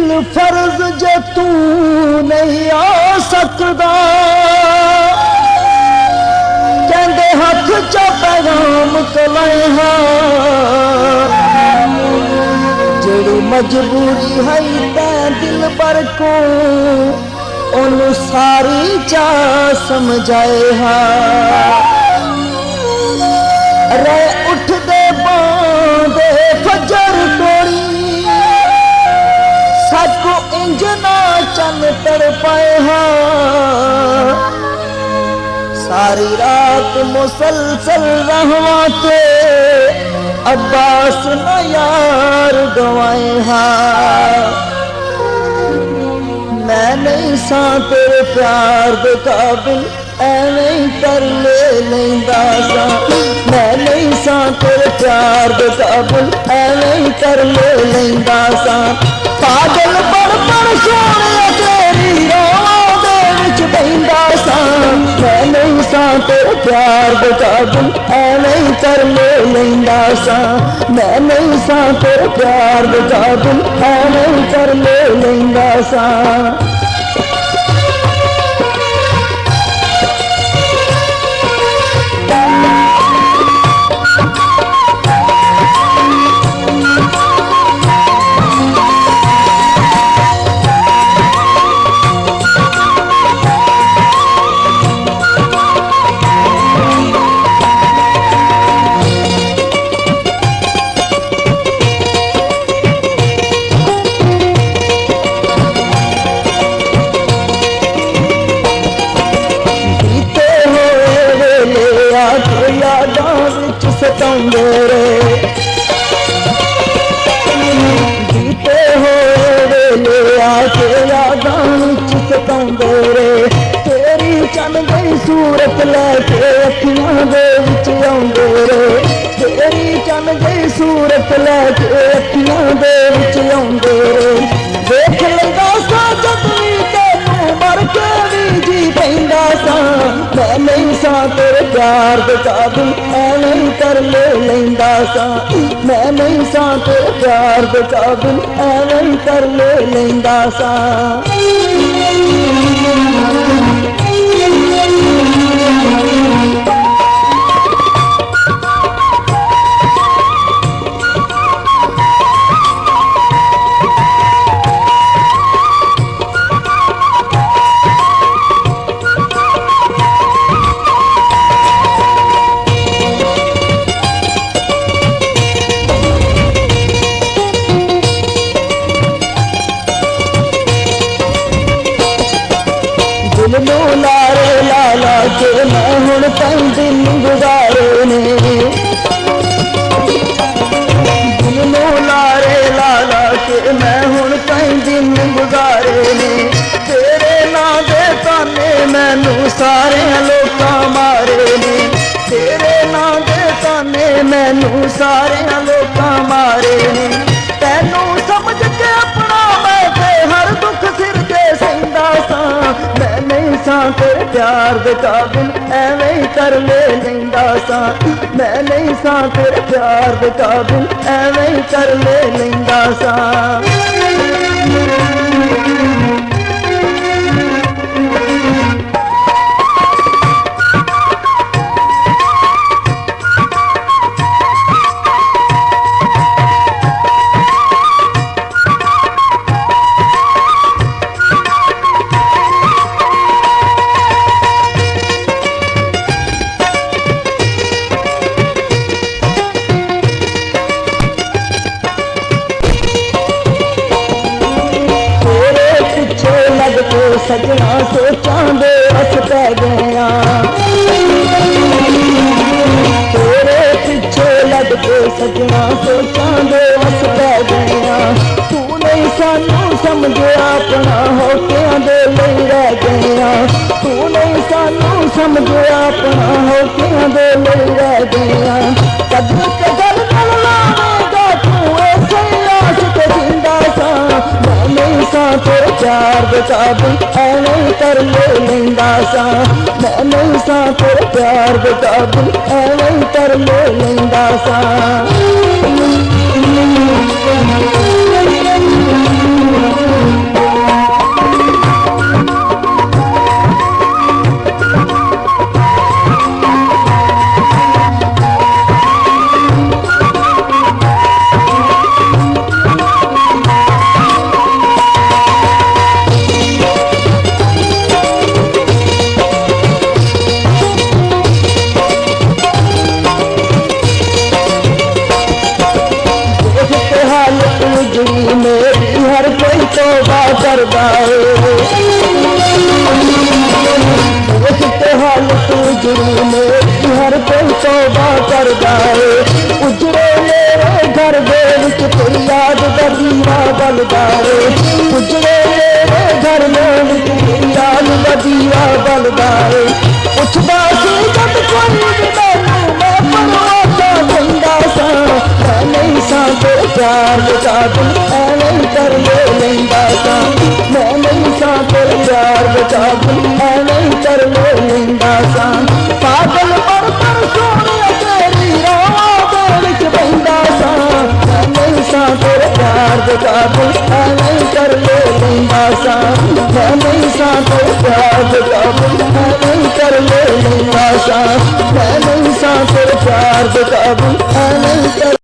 दिल फर्ज जे तू नहीं आ सकदा, कहंदे हथ च पैगाम कलाए जेड़ी मजबूरी है तै दिल पर को ओनू सारी चा समझाए रे उठ दे बांदे फजर तोड़ी सबको इंज ना चन तड़ पाए सारी रात मुसलसल रहवाते अब्बास न यार गवाए मैं नहीं सा तेरे प्यार दे काबिल एवें कर ले लेंदा सा मैं नहीं सा तेरे प्यार दे काबिल एवें कर ले लेंदा सा पागल बड़ सोने तेरी राह दे विच बहिंदा सा मैं नहीं सा तेरे प्यार दे काबिल एवें कर ले लेंदा सा मैं नहीं सा तेरे प्यार दे काबिल एवें कर ले लेंदा सा सताउंदे रे जीते होए वेले आके यादां विच सताउंदे रे तेरी चन गई सूरत लैके अखियां दे विच आउंदे रे तेरी चन गई सूरत लैके अखियां दे विच आउंदे रे देख लंगा सा जद वी तैनू मर के भी जी पैंदा सा मैं नहीं सा तेरे प्यार दे काबिल एवें कर ले लेंदा सा मैं नहीं सा तेरे प्यार दे काबिल एवें कर ले लेंदा सा लारे लाला के मैं हुण कई दिन गुजारे ने दिलों लारे लाला के मैं हुण कई दिन गुजारे ने तेरे नां दे ताने मैनू सारे लोकां मारे ने तेरे नां दे ताने मैनू सारे लोकां मारे ने तैनू समझ के अपना मैं ते हर दुख सिर ते सहिंदा सा मैं नहीं सा तेरे प्यार दे काबिल एवें कर ले लेंदा सा मैं नहीं सा तेरे प्यार दे काबिल एवें कर ले लेंदा सा सजना सोचां दे रस पै गया तेरे पिछे लग के सजना सोचां दे रस पै गया तू नहीं सानू समझे अपना होकियां दे लई रह गया तू नहीं सानू समझे अपना होकियां दे लई रह गया कदम ते गल गल लावेगा तू ऐसे आस ते जिंदा सा मैं नहीं सा तेरे प्यार दे काबिल एवें कर ले लेंदा सा मैं नहीं सा तेरे प्यार दे काबिल एवें कर ले लेंदा सा करदा है। देख के हालत उजड़ी मेरी हर कोई तौबा करदा है। उजड़े मेरे घर दे विच तेरी याद दा दीवा बलदा है। उजड़े मेरे घर दे विच तेरी याद दा दीवा बलदा है। पुछदा सी जब कोई भी मैनू मैं परवाता बंदा सा मैं नहीं सा तेरे प्यार दे काबिल मैं नहीं कर लेंदा सा मैं नहीं सा तेरे प्यार दे काबिल मैं नहीं कर लेंदा सा। पागल पर सोने तेरी राह दे विच बंदा सा मैं नहीं सा तेरे प्यार दे काबिल मैं नहीं कर लेंदा सा मैं नहीं सा तेरे प्यार दे काबिल मैं नहीं कर लेंदा सा मैं नहीं सा तेरे प्यार दे काबिल मैं नहीं कर